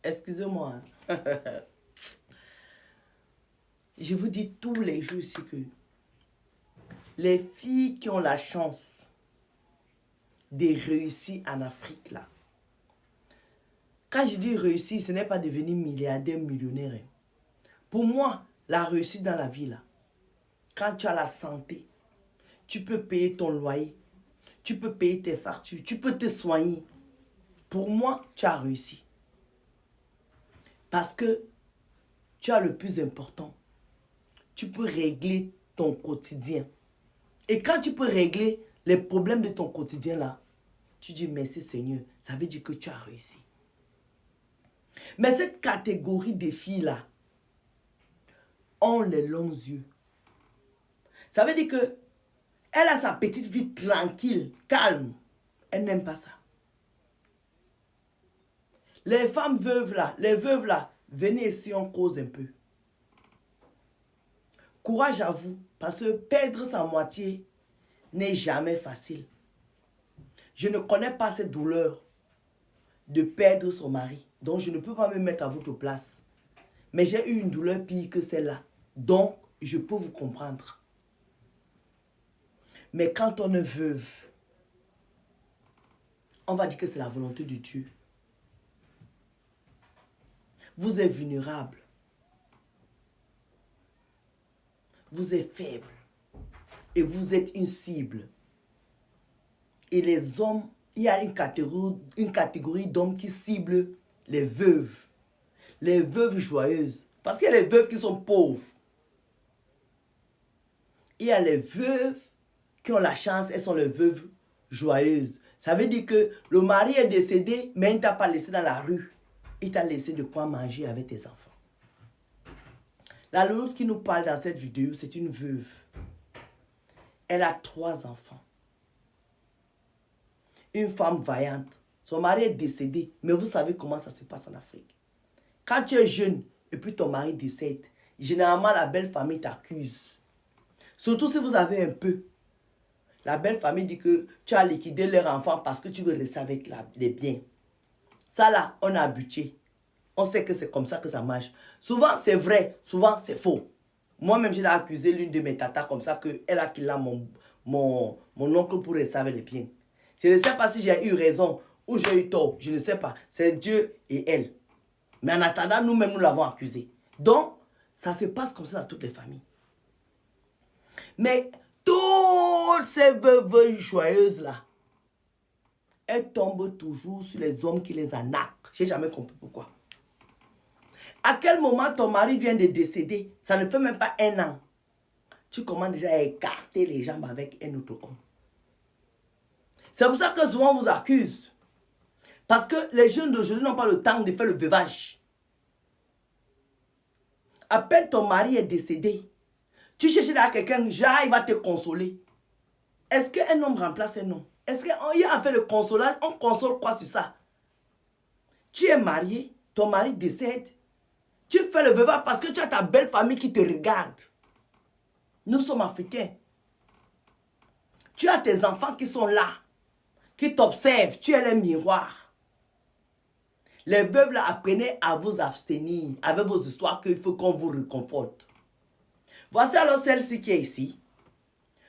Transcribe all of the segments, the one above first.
Excusez-moi. Hein. Je vous dis tous les jours ici que les filles qui ont la chance de réussir en Afrique, là, quand je dis réussir, ce n'est pas devenir milliardaire, millionnaire. Hein. Pour moi, la réussite dans la vie, là, quand tu as la santé, tu peux payer ton loyer, tu peux payer tes factures, tu peux te soigner. Pour moi, tu as réussi. Parce que tu as le plus important. Tu peux régler ton quotidien. Et quand tu peux régler les problèmes de ton quotidien là, tu dis merci Seigneur. Ça veut dire que tu as réussi. Mais cette catégorie de filles là ont les longs yeux. Ça veut dire que elle a sa petite vie tranquille, calme. Elle n'aime pas ça. Les femmes veuves là, les veuves là, venez ici, on cause un peu. Courage à vous, parce que perdre sa moitié n'est jamais facile. Je ne connais pas cette douleur de perdre son mari, donc je ne peux pas me mettre à votre place. Mais j'ai eu une douleur pire que celle-là, donc je peux vous comprendre. Mais quand on est veuve, on va dire que c'est la volonté de Dieu. Vous êtes vulnérable. Vous êtes faible. Et vous êtes une cible. Et les hommes, il y a une catégorie d'hommes qui ciblent les veuves. Les veuves joyeuses. Parce qu'il y a les veuves qui sont pauvres. Il y a les veuves qui ont la chance, elles sont les veuves joyeuses. Ça veut dire que le mari est décédé, mais il ne t'a pas laissé dans la rue. Il t'a laissé de quoi manger avec tes enfants. La l'autre qui nous parle dans cette vidéo, c'est une veuve. Elle a 3 enfants. Une femme vaillante. Son mari est décédé, mais vous savez comment ça se passe en Afrique. Quand tu es jeune et puis ton mari décède, généralement la belle famille t'accuse. Surtout si vous avez un peu. La belle famille dit que tu as liquidé leurs enfants parce que tu veux rester avec les biens. Ça là, on a habitué. On sait que c'est comme ça que ça marche. Souvent c'est vrai, souvent c'est faux. Moi-même, je l'ai accusé l'une de mes tatas comme ça qu'elle a killé mon oncle pour rester avec les biens. Je ne sais pas si j'ai eu raison ou j'ai eu tort. Je ne sais pas. C'est Dieu et elle. Mais en attendant, nous-mêmes, nous l'avons accusé. Donc, ça se passe comme ça dans toutes les familles. Mais toutes ces veuves joyeuses-là, elles tombent toujours sur les hommes qui les arnaquent. Je n'ai jamais compris pourquoi. À quel moment ton mari vient de décéder, ça ne fait même pas 1 an. Tu commences déjà à écarter les jambes avec un autre homme. C'est pour ça que souvent on vous accuse. Parce que les jeunes d'aujourd'hui n'ont pas le temps de faire le veuvage. À peine ton mari est décédé, tu cherches à quelqu'un, genre il va te consoler. Est-ce qu'un homme remplace un homme? Est-ce qu'il y a fait le consolage? On console quoi sur ça? Tu es marié, ton mari décède. Tu fais le veuvage parce que tu as ta belle famille qui te regarde. Nous sommes africains. Tu as tes enfants qui sont là, qui t'observent. Tu es le miroir. Les veuves là, apprenez à vous abstenir avec vos histoires qu'il faut qu'on vous réconforte. Voici alors celle-ci qui est ici.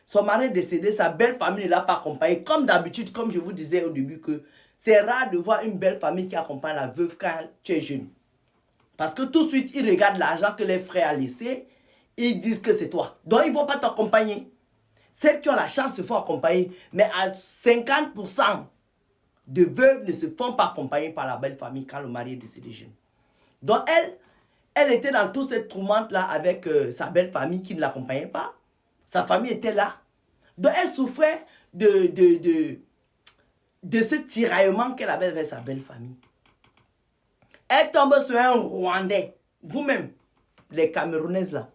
Son mari est décédé, sa belle famille ne l'a pas accompagnée. Comme d'habitude, comme je vous disais au début, que c'est rare de voir une belle famille qui accompagne la veuve quand tu es jeune. Parce que tout de suite, ils regardent l'argent que les frères ont laissé. Ils disent que c'est toi. Donc, ils ne vont pas t'accompagner. Celles qui ont la chance se font accompagner. Mais à 50% de veuves ne se font pas accompagner par la belle famille quand le mari est décédé jeune. Donc, elle était dans toute cette tourmente-là avec sa belle famille qui ne l'accompagnait pas. Sa famille était là. Donc, elle souffrait de ce tiraillement qu'elle avait avec sa belle famille. Elle tombe sur un Rwandais. Vous-même, les Camerounaises là.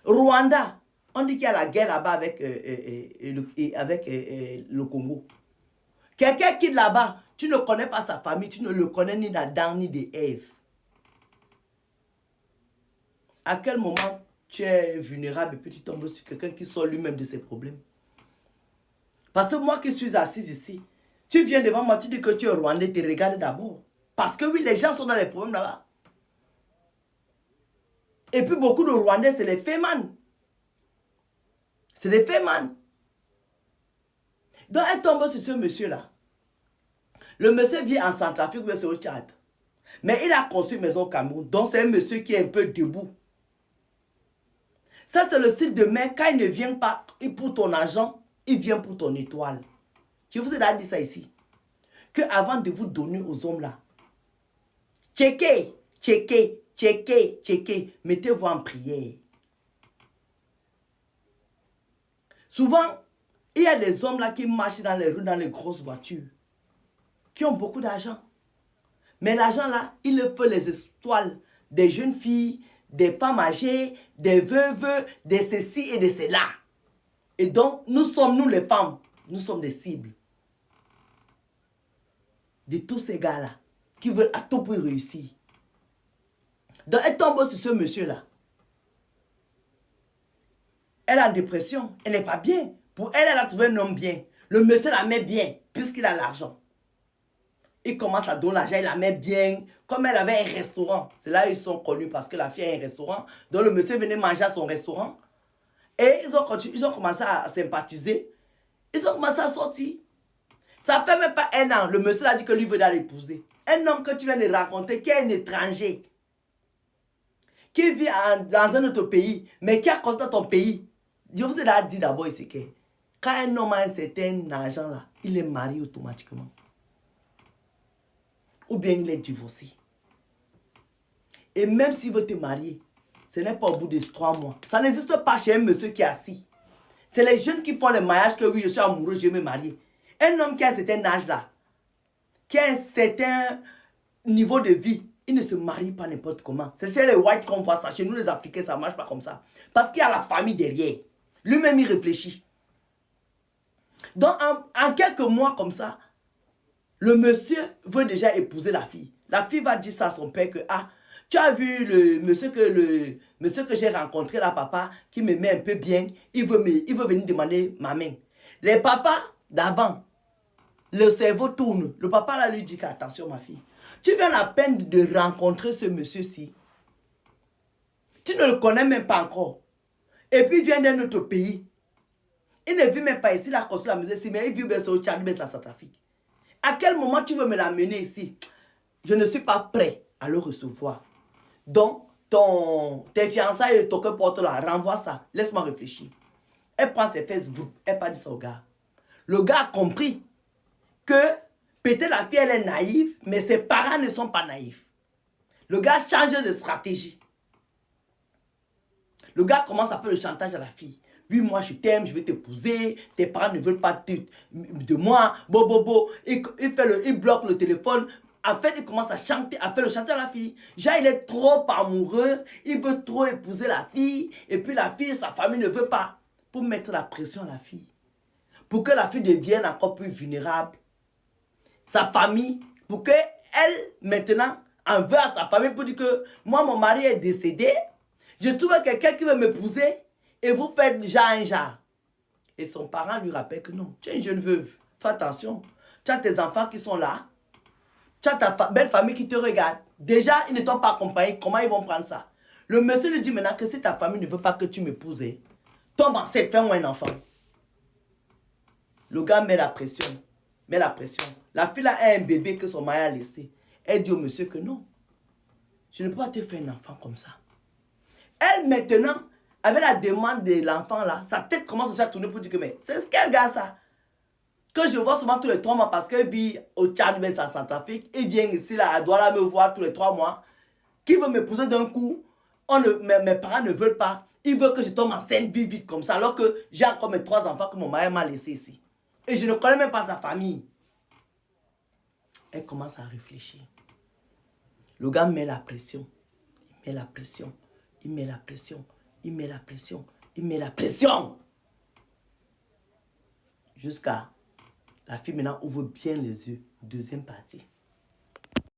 Rwanda, on dit qu'il y a la guerre là-bas avec, le Congo. Quelqu'un qui est là-bas, tu ne connais pas sa famille, tu ne le connais ni d'Adam ni d'Ève. À quel moment tu es vulnérable et puis tu tombes sur quelqu'un qui sort lui-même de ses problèmes? Parce que moi qui suis assise ici, tu viens devant moi, tu dis que tu es Rwandais, tu regardes d'abord. Parce que oui, les gens sont dans les problèmes là-bas. Et puis beaucoup de Rwandais, c'est les fémans. C'est des fémans. Donc elle tombe sur ce monsieur-là. Le monsieur vit en Centrafrique, mais c'est au Tchad. Mais il a construit une maison au Cameroun. Donc c'est un monsieur qui est un peu debout. Ça, c'est le style de mec. Quand il ne vient pas pour ton argent, il vient pour ton étoile. Je vous ai déjà dit ça ici. Que avant de vous donner aux hommes là, checkez, checkez, checkez, checkez. Mettez-vous en prière. Souvent, il y a des hommes là qui marchent dans les rues, dans les grosses voitures, qui ont beaucoup d'argent. Mais l'argent là, il le fait les étoiles des jeunes filles, des femmes âgées, des veuves, des ceci et de cela. Et donc, nous sommes, nous les femmes, nous sommes des cibles de tous ces gars-là qui veulent à tout prix réussir. Donc, elle tombe sur ce monsieur-là. Elle est en dépression, elle n'est pas bien. Pour elle, elle a trouvé un homme bien. Le monsieur la met bien, puisqu'il a l'argent. Il commence à donner l'argent, il la met bien. Comme elle avait un restaurant, c'est là ils sont connus parce que la fille a un restaurant. Donc le monsieur venait manger à son restaurant. Et ils ont commencé à sympathiser. Ils ont commencé à sortir. Ça fait même pas un an. Le monsieur a dit que lui veut d'aller l'épouser. Un homme que tu viens de rencontrer, qui est un étranger, qui vit dans un autre pays, mais qui a construit ton pays. Je vous ai dit d'abord ici que quand un homme a un certain argent là, il est marié automatiquement. Ou bien il est divorcé. Et même s'il veut te marier, ce n'est pas au bout de 3 mois. Ça n'existe pas chez un monsieur qui est assis. C'est les jeunes qui font le mariage que oui, je suis amoureux, je vais me marier. Un homme qui a un certain âge là, qui a un certain niveau de vie, il ne se marie pas n'importe comment. C'est chez les whites qu'on voit ça. Chez nous les Africains, ça ne marche pas comme ça. Parce qu'il y a la famille derrière. Lui-même, il réfléchit. Donc, en quelques mois comme ça, le monsieur veut déjà épouser la fille. La fille va dire ça à son père que, ah, tu as vu le monsieur que j'ai rencontré là, papa, qui me met un peu bien, il veut venir demander ma main. Les papas d'avant, le cerveau tourne. Le papa là lui dit qu'attention ma fille, tu viens à peine de rencontrer ce monsieur-ci. Tu ne le connais même pas encore. Et puis il vient d'un autre pays. Il ne vit même pas ici, il a construit la maison ici, mais il vit bien sur le Tchad, bien sur la Centrafrique. À quel moment tu veux me l'amener ici? Je ne suis pas prêt à le recevoir. Donc, tes fiançailles et ton que porte là, renvoie ça. Laisse-moi réfléchir. Elle prend ses Facebook, elle pas dit ça au gars. Le gars a compris que peut-être la fille elle est naïve, mais ses parents ne sont pas naïfs. Le gars change de stratégie. Le gars commence à faire le chantage à la fille. Oui, moi je t'aime, je vais t'épouser, tes parents ne veulent pas de moi, il bloque le téléphone. En fait, il commence à chanter, à faire le chantage à la fille. Genre, il est trop amoureux, il veut trop épouser la fille, et puis la fille, sa famille ne veut pas. Pour mettre la pression à la fille. Pour que la fille devienne encore plus vulnérable. Sa famille, pour qu'elle, maintenant, en veut à sa famille pour dire que moi, mon mari est décédé, je trouve quelqu'un qui veut m'épouser, et vous faites genre un genre. Et son parent lui rappelle que non, tu es une jeune veuve, fais attention. Tu as tes enfants qui sont là, tu as ta belle famille qui te regarde. Déjà, ils ne t'ont pas accompagné, comment ils vont prendre ça? Le monsieur lui dit maintenant que si ta famille ne veut pas que tu m'épouses, tombe enceinte, fais-moi un enfant. Le gars met la pression, met la pression. La fille a un bébé que son mari a laissé. Elle dit au monsieur que non, je ne peux pas te faire un enfant comme ça. Elle maintenant, avec la demande de l'enfant là, sa tête commence à tourner pour dire que mais c'est quel gars ça? Que je vois souvent tous les 3 mois parce qu'il vit au Tchad, mais en Centrafrique. Il vient ici là, elle doit là me voir tous les 3 mois. Qui veut m'épouser d'un coup? Mes parents ne veulent pas. Ils veulent que je tombe enceinte vite comme ça. Alors que j'ai encore mes 3 enfants que mon mari m'a laissé ici. Et je ne connais même pas sa famille. Elle commence à réfléchir. Le gars met la pression. Il met la pression. Il met la pression. Il met la pression. Il met la pression. Jusqu'à la fille maintenant ouvre bien les yeux. Deuxième partie.